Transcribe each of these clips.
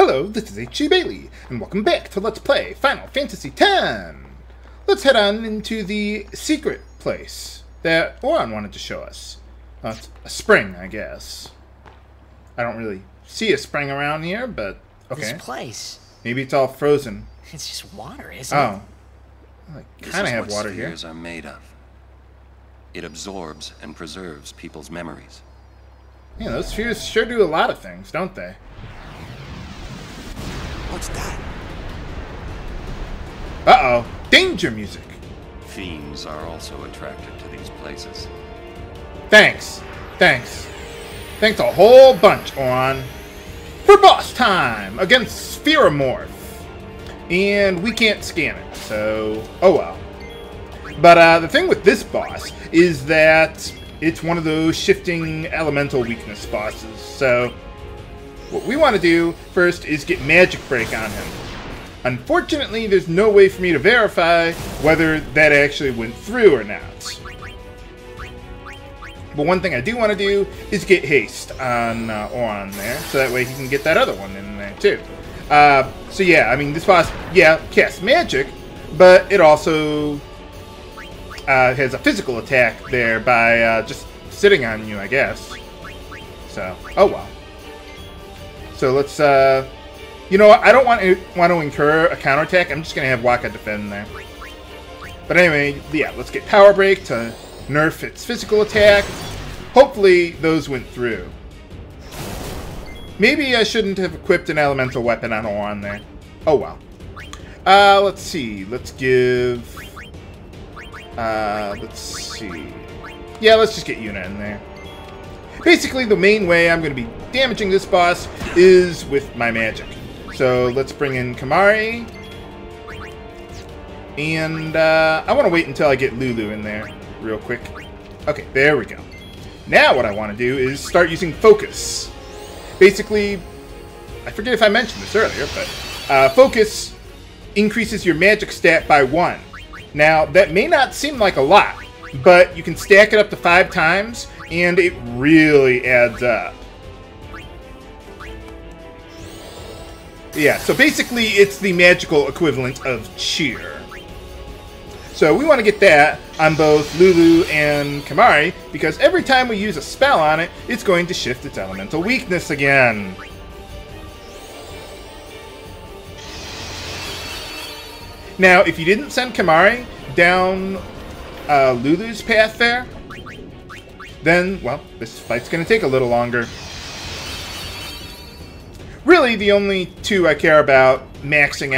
Hello, this is H.C. Bailey, and welcome back to Let's Play Final Fantasy X! Let's head on into the secret place that Auron wanted to show us. It's a spring, I guess. I don't really see a spring around here, but okay. This place. Maybe it's all frozen. It's just water, isn't it? Oh. I kind of have water here. This is what spheres are made of. It absorbs and preserves people's memories. Yeah, those spheres sure do a lot of things, don't they? What's that? Uh-oh. Danger music. Fiends are also attracted to these places. Thanks. Thanks a whole bunch, Auron. For boss time against Spheromorph. And we can't scan it, so oh well. But the thing with this boss is that it's one of those shifting elemental weakness bosses. So what we want to do first is get Magic Break on him. Unfortunately, there's no way for me to verify whether that actually went through or not. But one thing I do want to do is get Haste on Auron there, so that way he can get that other one in there too. So yeah, I mean, this boss, yeah, casts magic, but it also has a physical attack there by just sitting on you, I guess. So, oh well. So let's, you know what, I don't want to incur a counterattack. I'm just going to have Waka defend there. But anyway, yeah, let's get Power Break to nerf its physical attack. Hopefully those went through. Maybe I shouldn't have equipped an elemental weapon on Auron there. Oh well. Let's see. Let's give... let's see. Yeah, let's just get Yuna in there. Basically, the main way I'm going to be damaging this boss is with my magic. So let's bring in Kamari. And I want to wait until I get Lulu in there real quick. Okay, there we go. Now what I want to do is start using Focus. Basically, I forget if I mentioned this earlier, but Focus increases your magic stat by 1. Now, that may not seem like a lot, but you can stack it up to 5 times, and it really adds up. Yeah, so basically it's the magical equivalent of cheer. So we want to get that on both Lulu and Kamari, because every time we use a spell on it, it's going to shift its elemental weakness again. Now, if you didn't send Kamari down Lulu's path there, then, well, this fight's going to take a little longer. Really, the only two I care about maxing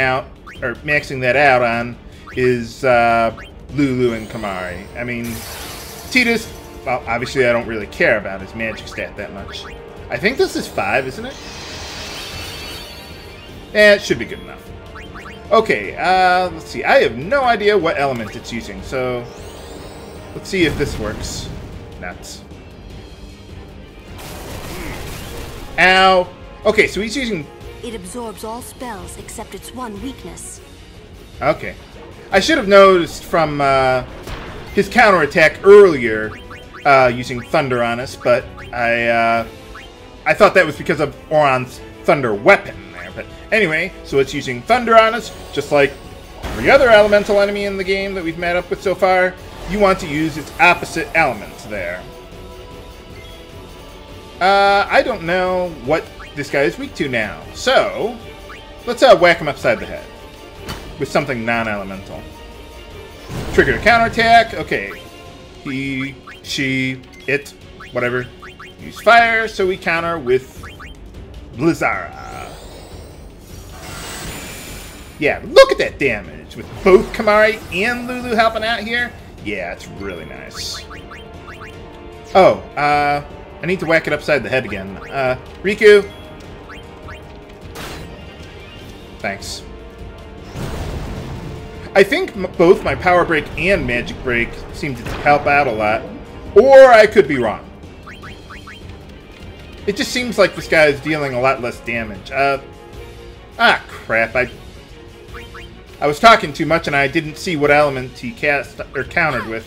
that out on is Lulu and Kamari. I mean, Tidus, well, obviously I don't really care about his magic stat that much. I think this is 5, isn't it? It should be good enough. Okay, let's see. I have no idea what element it's using, so let's see if this works. Nuts. Ow! Okay, so he's using... It absorbs all spells except its one weakness. Okay. I should have noticed from his counterattack earlier using Thunder on us, but I thought that was because of Auron's Thunder weapon there. But anyway, so it's using Thunder on us, just like every other elemental enemy in the game that we've met up with so far. You want to use its opposite elements there. I don't know what this guy is weak to now, so let's whack him upside the head with something non-elemental. Trigger a counterattack. Okay. He, she, it, whatever. Use fire, so we counter with Blizzara. Yeah, look at that damage. With both Kamari and Lulu helping out here. Yeah, it's really nice. Oh, I need to whack it upside the head again. Riku. Thanks. I think both my Power Break and Magic Break seem to help out a lot. Or I could be wrong. It just seems like this guy is dealing a lot less damage. Crap. I was talking too much and I didn't see what element he cast or countered with.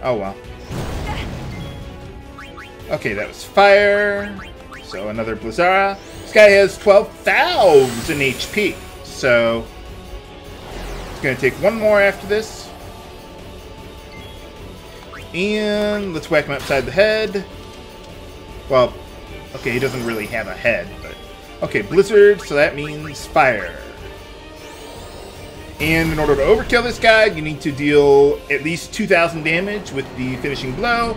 Oh well. Okay, that was fire. So another Blizzara. This guy has 12,000 HP. So it's going to take one more after this. And let's whack him upside the head. Well, okay, he doesn't really have a head, but... Okay, Blizzard, so that means fire. And in order to overkill this guy, you need to deal at least 2,000 damage with the finishing blow.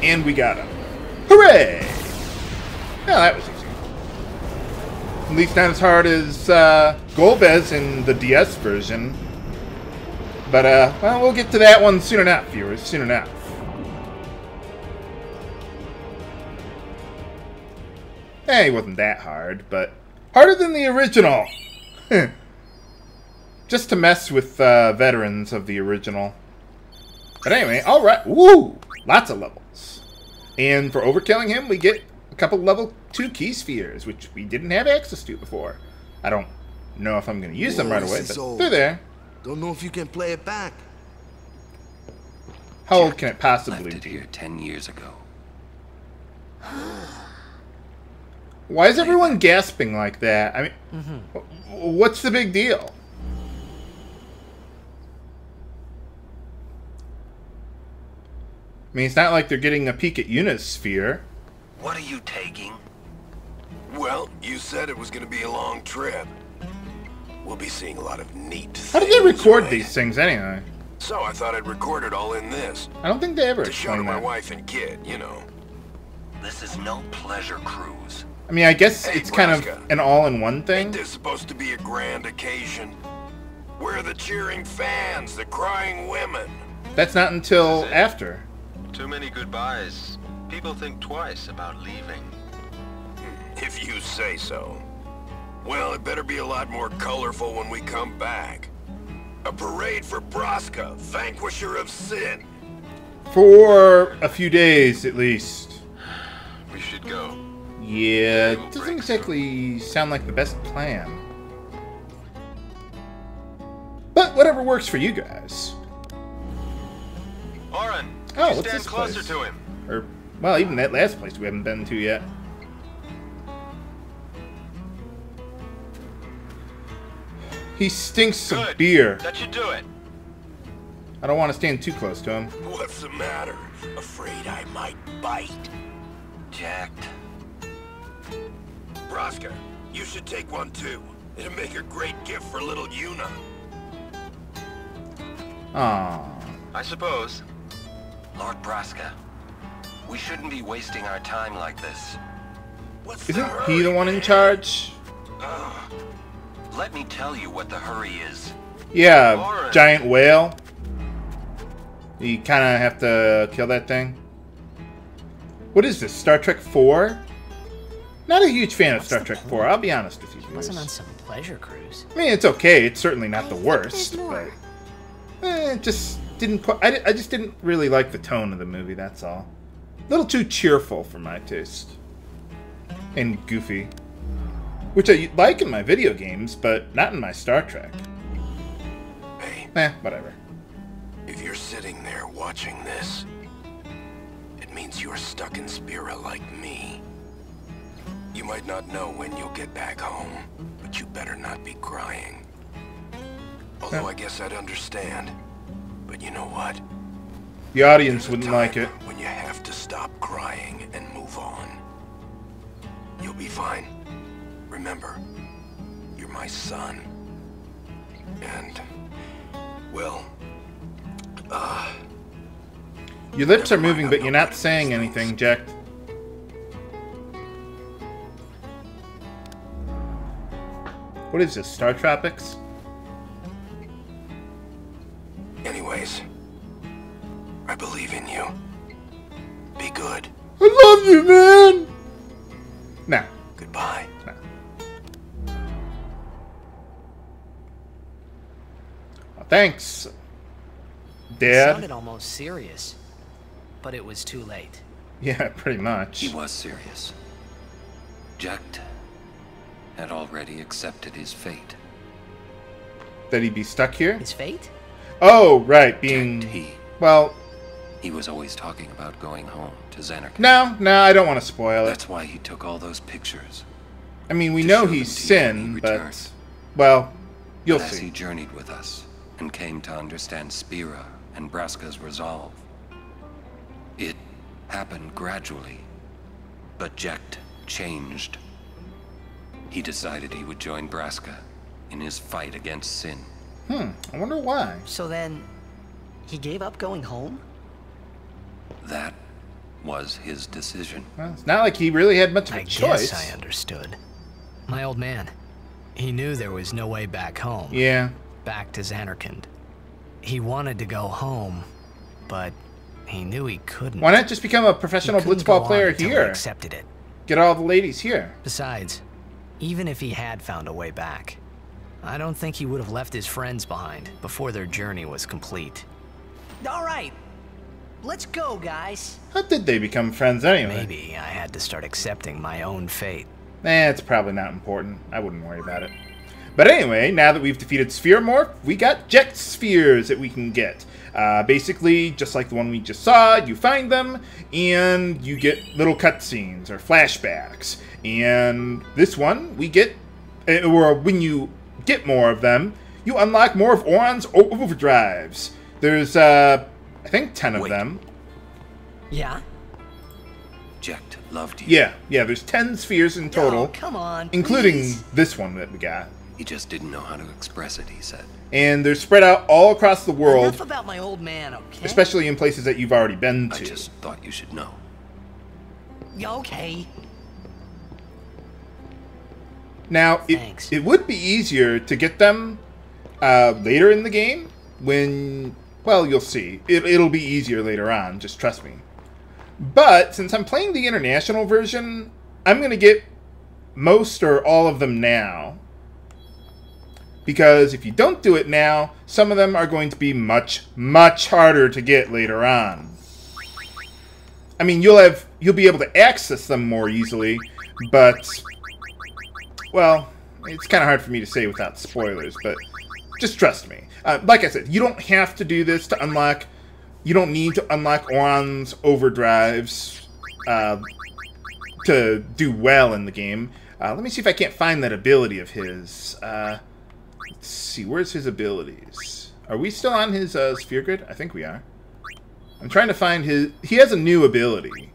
And we got him. Hooray! Well, that was easy. At least not as hard as Golbez in the DS version. But, well, we'll get to that one soon enough, viewers. Soon enough. Eh, it wasn't that hard, but harder than the original. Just to mess with veterans of the original. But anyway, alright. Woo! Lots of levels. And for overkilling him, we get a couple level 2 key spheres, which we didn't have access to before. I don't know if I'm going to use them right away, but they're there. Don't know if you can play it back. How old can it possibly Left it be? here 10 years ago. Why is everyone gasping like that? I mean, what's the big deal? I mean, it's not like they're getting a peek at Yuna's sphere. What are you taking? Well, you said it was going to be a long trip. We'll be seeing a lot of neat things. How did they record right? these things anyway? So I thought I'd record it all in this. I don't think they ever To show to explain my that. wife and kid, you know. This is no pleasure cruise. I mean, I guess Hey, it's kind of Braska. an all-in-one thing. Ain't this supposed to be a grand occasion? We're the cheering fans, the crying women. That's not until after. Too many goodbyes. People think twice about leaving. If you say so. Well, it better be a lot more colorful when we come back. A parade for Braska, vanquisher of sin. For a few days, at least. We should go. Yeah, it doesn't exactly sound like the best plan. But whatever works for you guys. Auron, Oh, you what's stand this closer place? to him. Or, well, even that last place we haven't been to yet. He stinks of Good. beer. That should do it. I don't want to stand too close to him. What's the matter? Afraid I might bite? Jacked. Braska, you should take one too. It'll make a great gift for little Yuna. Aww. I suppose. Lord Braska, we shouldn't be wasting our time like this. What's the Isn't hurry, he the one in man? charge? Let me tell you what the hurry is. Yeah, Auron. giant whale. You kind of have to kill that thing. What is this, Star Trek 4? Not a huge fan of Star Trek 4, I'll be honest with you. Wasn't on viewers. some pleasure cruise. I mean, it's okay. It's certainly not the I think worst, there's more. but it just didn't. I just didn't really like the tone of the movie. That's all. A little too cheerful for my taste, and goofy, which I like in my video games, but not in my Star Trek. Hey, Whatever. if you're sitting there watching this, it means you're stuck in Spira like me. You might not know when you'll get back home, but you better not be crying. Although I guess I'd understand. But you know what? The audience There's a wouldn't like time it. when you have to stop crying and move on. You'll be fine. Remember, you're my son. And, well, Your lips are moving, but you're not saying anything, Jack. What is this, Star Tropics? anyways, I believe in you. Be good. I love you, man! Nah. Goodbye. Well, thanks, It Dad. sounded almost serious, but it was too late. Yeah, pretty much. He was serious. Jack had already accepted his fate. That he'd be stuck here? His fate? Oh, right, being... He. Well, He was always talking about going home to Xanarkand. No, I don't want to spoil it. That's why he took all those pictures. I mean, we to know show he's them to you when he Sin, returned. but... Well, you'll But as he see. journeyed with us and came to understand Spira and Braska's resolve, it happened gradually. But Jecht changed. He decided he would join Braska in his fight against Sin. I wonder why. So then, he gave up going home? That was his decision. Well, it's not like he really had much of a I choice. guess I understood. My old man, he knew there was no way back home. Yeah. Back to Xanarkand. He wanted to go home, but he knew he couldn't. Why not just become a professional He couldn't blitzball go player on until he here? accepted it. Get all the ladies here. Besides, even if he had found a way back, I don't think he would have left his friends behind before their journey was complete. All right, let's go, guys. How did they become friends anyway? Maybe I had to start accepting my own fate. It's probably not important. I wouldn't worry about it. But anyway, now that we've defeated Sphere Morph, we got Jecht spheres that we can get. Basically, just like the one we just saw, you find them, and you get little cutscenes or flashbacks. And this one, we get, or when you get more of them, you unlock more of Auron's overdrives. There's, I think 10 of them. Yeah? Jecht loved you. Yeah, there's 10 spheres in total. Oh, come on, including please. this one that we got. He just didn't know how to express it, he said. And they're spread out all across the world, Enough about my old man, okay? especially in places that you've already been I to. just thought you should know. Okay. Now, Thanks. it would be easier to get them later in the game when, well, you'll see. It'll be easier later on, just trust me. But since I'm playing the international version, I'm going to get most or all of them now. Because if you don't do it now, some of them are going to be much, much harder to get later on. I mean, you'll be able to access them more easily, but, well, it's kind of hard for me to say without spoilers, but just trust me. Like I said, you don't have to do this to unlock. You don't need to unlock Auron's overdrives to do well in the game. Let me see if I can't find that ability of his. Let's see, where's his abilities? Are we still on his sphere grid? I think we are. I'm trying to find his... He has a new ability.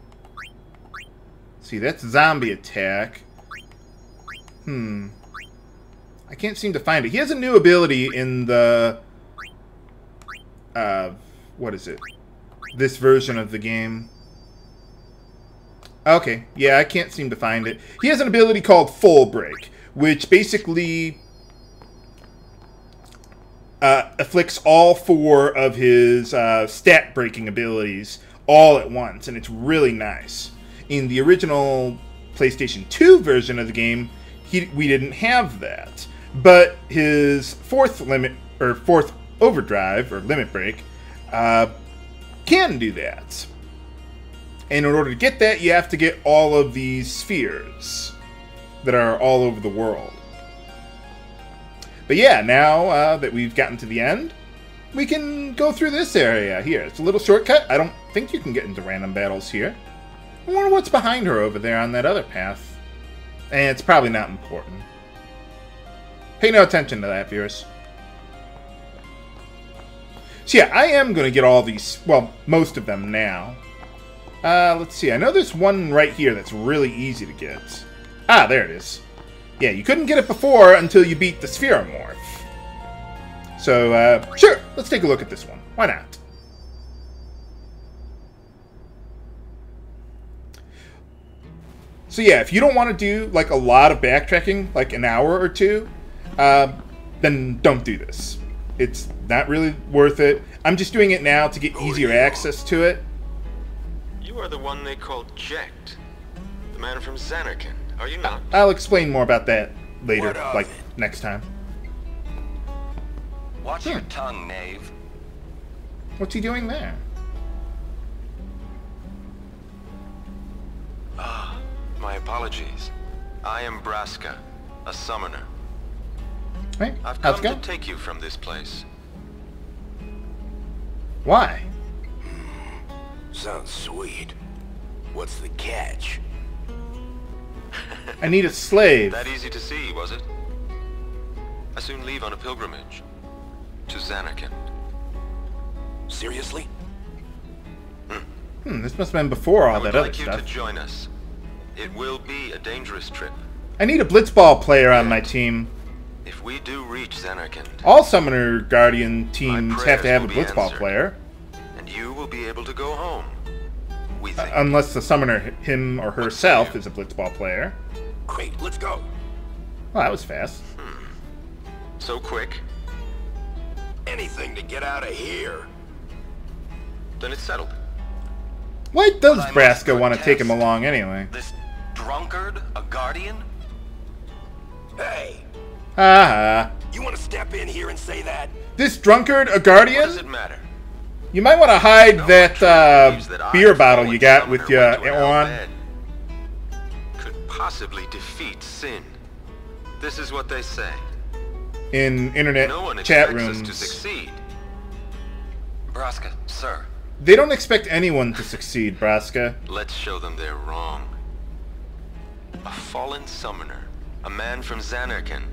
See, that's zombie attack. I can't seem to find it. He has a new ability in the... what is it? This version of the game. Okay, yeah, I can't seem to find it. He has an ability called Full Break, which basically afflicts all 4 of his stat breaking abilities all at once, and it's really nice. In the original PlayStation 2 version of the game, we didn't have that, but his 4th overdrive or limit break can do that. And in order to get that, you have to get all of these spheres that are all over the world. But yeah, now that we've gotten to the end, we can go through this area here. It's a little shortcut. I don't think you can get into random battles here. I wonder what's behind her over there on that other path. And it's probably not important. Pay no attention to that, viewers. So yeah, I am going to get all these, well, most of them now. Let's see. I know there's one right here that's really easy to get. Ah, there it is. Yeah, you couldn't get it before until you beat the Spheromorph. So, sure, let's take a look at this one. Why not? So yeah, if you don't want to do, like, a lot of backtracking, like an hour or two, then don't do this. It's not really worth it. I'm just doing it now to get easier access to it. You are the one they called Jecht. The man from Xanarkand, are you not? I'll explain more about that later, like next time. Watch your tongue, knave. What's he doing there? My apologies. I am Braska, a summoner. Hey, I've how's come it to going? take you from this place. Why? Sounds sweet. What's the catch? I need a slave. That easy to see, was it? I soon leave on a pilgrimage to Zanarkand. Seriously? This must have been before all I would that other like you stuff. to join us. It will be a dangerous trip. I need a blitzball player on my team. If we do reach Zanarkand, All Summoner Guardian teams have to have a prayers will be blitzball answered. player. and you will be able to go home. We think. Unless the summoner, him or herself, is a blitzball player. Great, let's go. Well, that was fast. So quick? Anything to get out of here. Then it's settled. Why does But I must Braska want to take him protest. along anyway? This drunkard, a guardian? Hey, Haha. you want to step in here and say that? This drunkard, a What guardian? does it matter? You might want to hide No that one truly believes that I, beer a bottle fallen you got summoner with you, went to an Auron. Al-Bhed, could possibly defeat sin. This is what they say. In internet No one chat expects us to rooms. succeed. Braska, sir. They don't expect anyone to succeed, Braska. Let's show them they're wrong. A fallen summoner, a man from Zanarkand,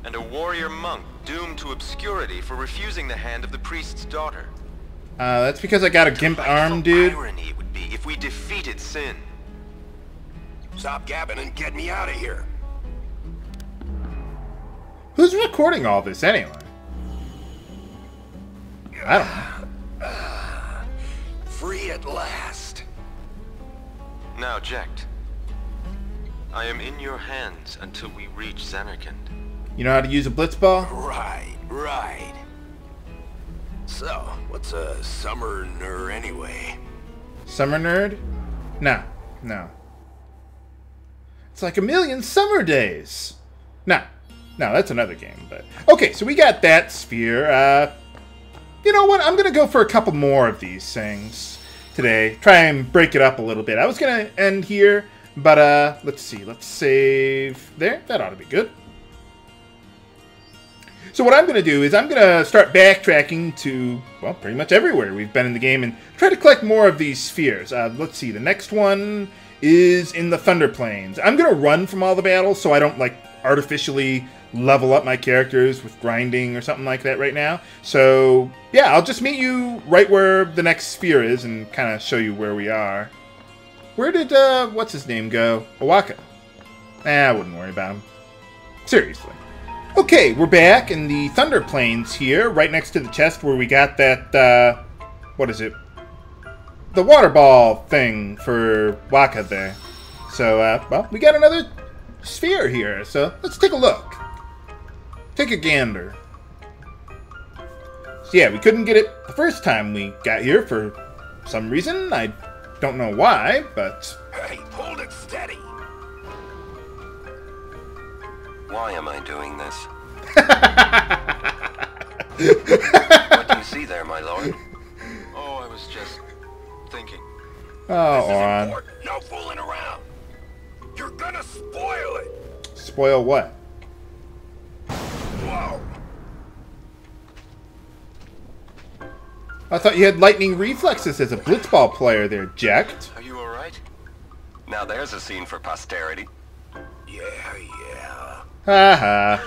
and a warrior monk doomed to obscurity for refusing the hand of the priest's daughter. That's because I got a gimp arm, dude. Irony it would be if we defeated sin. Stop gabbing and get me out of here. Who's recording all this anyway? I don't know. Free at last. Now, Jekt, I am in your hands until we reach Zanarkand. You know how to use a blitzball? Right. So, what's a summoner anyway? Summer nerd? No. It's like a million summer days. No, that's another game. But okay, so we got that sphere. You know what? I'm gonna go for a couple more of these things today. Try and break it up a little bit. I was gonna end here, but let's see. Let's save there. That ought to be good. So what I'm going to do is I'm going to start backtracking to, well, pretty much everywhere we've been in the game and try to collect more of these spheres. Let's see, the next one is in the Thunder Plains. I'm going to run from all the battles so I don't, like, artificially level up my characters with grinding or something like that right now. So, yeah, I'll just meet you right where the next sphere is and kind of show you where we are. Where did, what's his name go? Owaka. I wouldn't worry about him. Seriously. Okay, we're back in the Thunder Plains here, right next to the chest where we got that, what is it? The water ball thing for Waka there. So, well, we got another sphere here, so let's take a look. Take a gander. So yeah, we couldn't get it the first time we got here for some reason. I don't know why, but... Hey, hold it steady. Why am I doing this? What do you see there, my lord? Oh, I was just thinking. Oh, This is Auron. important. No fooling around. You're gonna spoil it. Spoil what? Whoa. I thought you had lightning reflexes as a blitzball player there, Jekt. Are you alright? Now there's a scene for posterity. Yeah. Haha.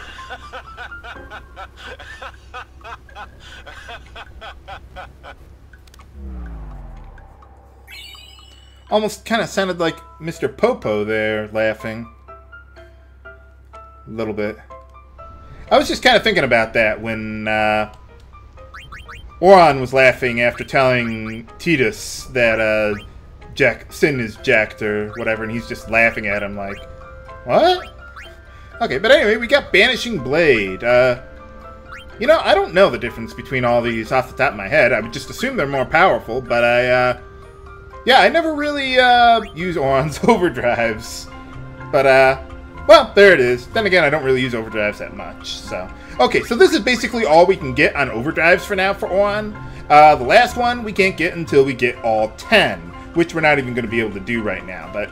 Almost kind of sounded like Mr. Popo there, laughing. A little bit. I was just kind of thinking about that when Auron was laughing after telling Titus that Sin is Jekt or whatever, and he's just laughing at him like, what? Okay, but anyway, we got Banishing Blade. You know, I don't know the difference between all these off the top of my head. I would just assume they're more powerful, but yeah, I never really use Auron's overdrives. But, well, there it is. Then again, I don't really use overdrives that much, so. Okay, so this is basically all we can get on overdrives for now for Auron. The last one we can't get until we get all 10, which we're not even going to be able to do right now. But,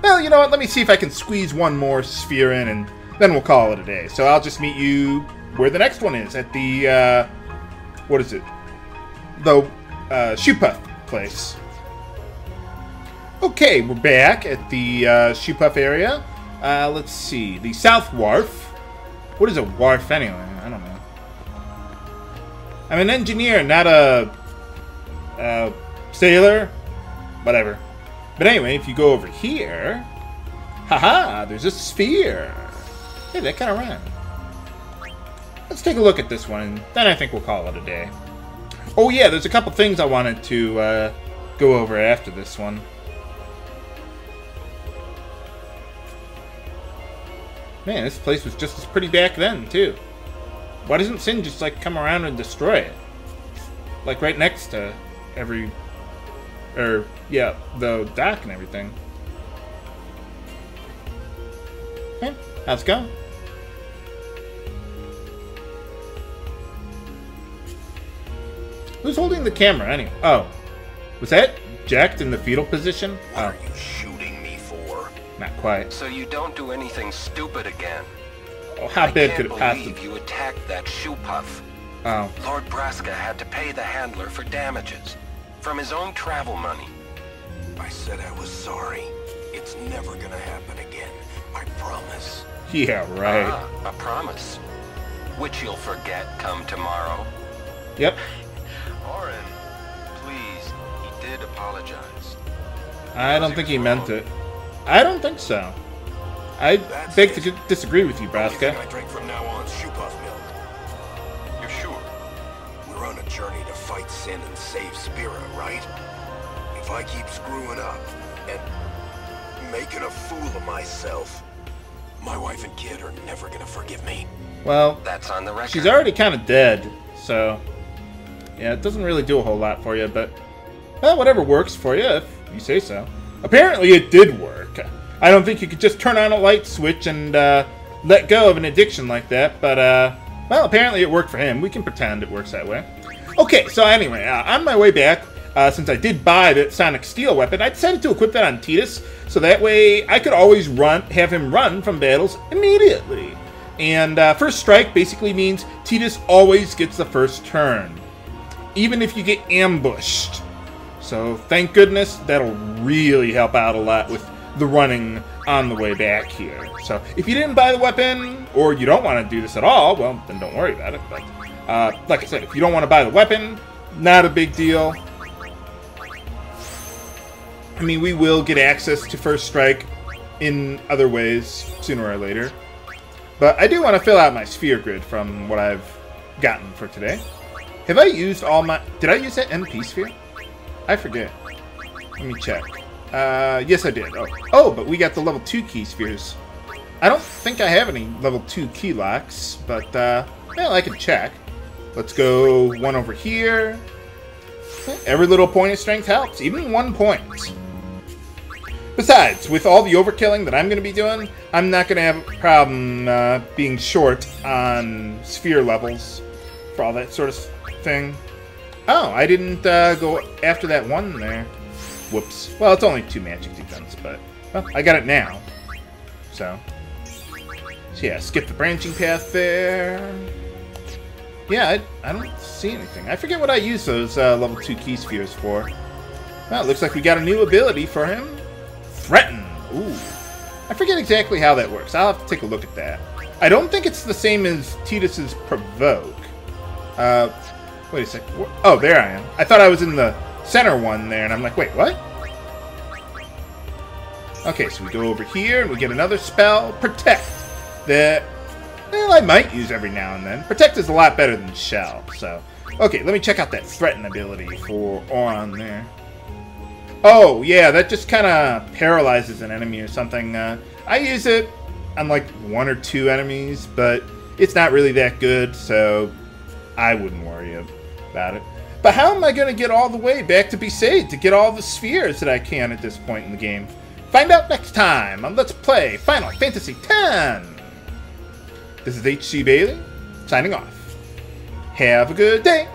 well, you know what? Let me see if I can squeeze one more sphere in, and then we'll call it a day. So I'll just meet you where the next one is, at the, what is it? The Shoepuff place. Okay, we're back at the Shoe Puff area. Let's see. The South Wharf. What is a wharf anyway? I don't know. I'm an engineer, not a sailor. Whatever. But anyway, if you go over here... Haha, there's a sphere. Hey, that kind of ran. Let's take a look at this one, then I think we'll call it a day. Oh yeah, there's a couple things I wanted to go over after this one. Man, this place was just as pretty back then, too. Why doesn't Sin just, like, come around and destroy it? Like, right next to every... yeah, the dock and everything. Hey, how's it going? Who's holding the camera, anyway? Oh. Was that jacked in the fetal position? What are you shooting me for? Not quite. So you don't do anything stupid again. Oh, how bad could it possibly... I can't believe you attacked that shoe puff. Oh. Lord Braska had to pay the handler for damages. From his own travel money. I said I was sorry. It's never gonna happen again. I promise. Yeah, right. Ah, a promise. Which you'll forget come tomorrow. Yep. Auron, please, he did apologize. I don't think he meant it. I don't think so. I beg to disagree with you, Braska. I drink from now on Shoe Puff milk. You're sure? We're on a journey to fight Sin and save Spira, right? If I keep screwing up and making a fool of myself, my wife and kid are never gonna forgive me. Well, that's on the record. She's already kind of dead, so yeah, it doesn't really do a whole lot for you, but well, whatever works for you, if you say so. Apparently it did work. I don't think you could just turn on a light switch and let go of an addiction like that, but well, apparently it worked for him. We can pretend it works that way. Okay, so anyway, on my way back, since I did buy that Sonic Steel weapon, I decided to equip that on Tidus, so that way I could always have him run from battles immediately. And first strike basically means Tidus always gets the first turn, even if you get ambushed. So thank goodness, that'll really help out a lot with the running on the way back here. So if you didn't buy the weapon, or you don't want to do this at all, well, then don't worry about it. But like I said, if you don't want to buy the weapon, not a big deal. I mean, we will get access to First Strike in other ways sooner or later. But I do want to fill out my sphere grid from what I've gotten for today. Have I used all my... Did I use that MP sphere? I forget. Let me check. Yes, I did. Oh, but we got the level 2 key spheres. I don't think I have any level 2 key locks, but, well, I can check. Let's go one over here. Every little point of strength helps, even 1 point. Besides, with all the overkilling that I'm going to be doing, I'm not going to have a problem being short on sphere levels for all that sort of thing. Oh, I didn't go after that one there. Whoops. Well, it's only 2 magic defense, but well, I got it now. So yeah, skip the branching path there. Yeah, I don't see anything. I forget what I use those level 2 key spheres for. Well, it looks like we got a new ability for him. Threaten. Ooh. I forget exactly how that works. I'll have to take a look at that. I don't think it's the same as Tidus's Provoke. Wait a sec. Oh, there I am. I thought I was in the center one there, and I'm like, wait, what? Okay, so we go over here, and we get another spell, Protect, that, well, I might use every now and then. Protect is a lot better than Shell, so. Okay, let me check out that Threaten ability for Auron there. Oh, yeah, that just kind of paralyzes an enemy or something. I use it on, like, 1 or 2 enemies, but it's not really that good, so I wouldn't worry about it. But how am I going to get all the way back to Besaid to get all the spheres that I can at this point in the game? Find out next time on Let's Play Final Fantasy X! This is HC Bailey, signing off. Have a good day!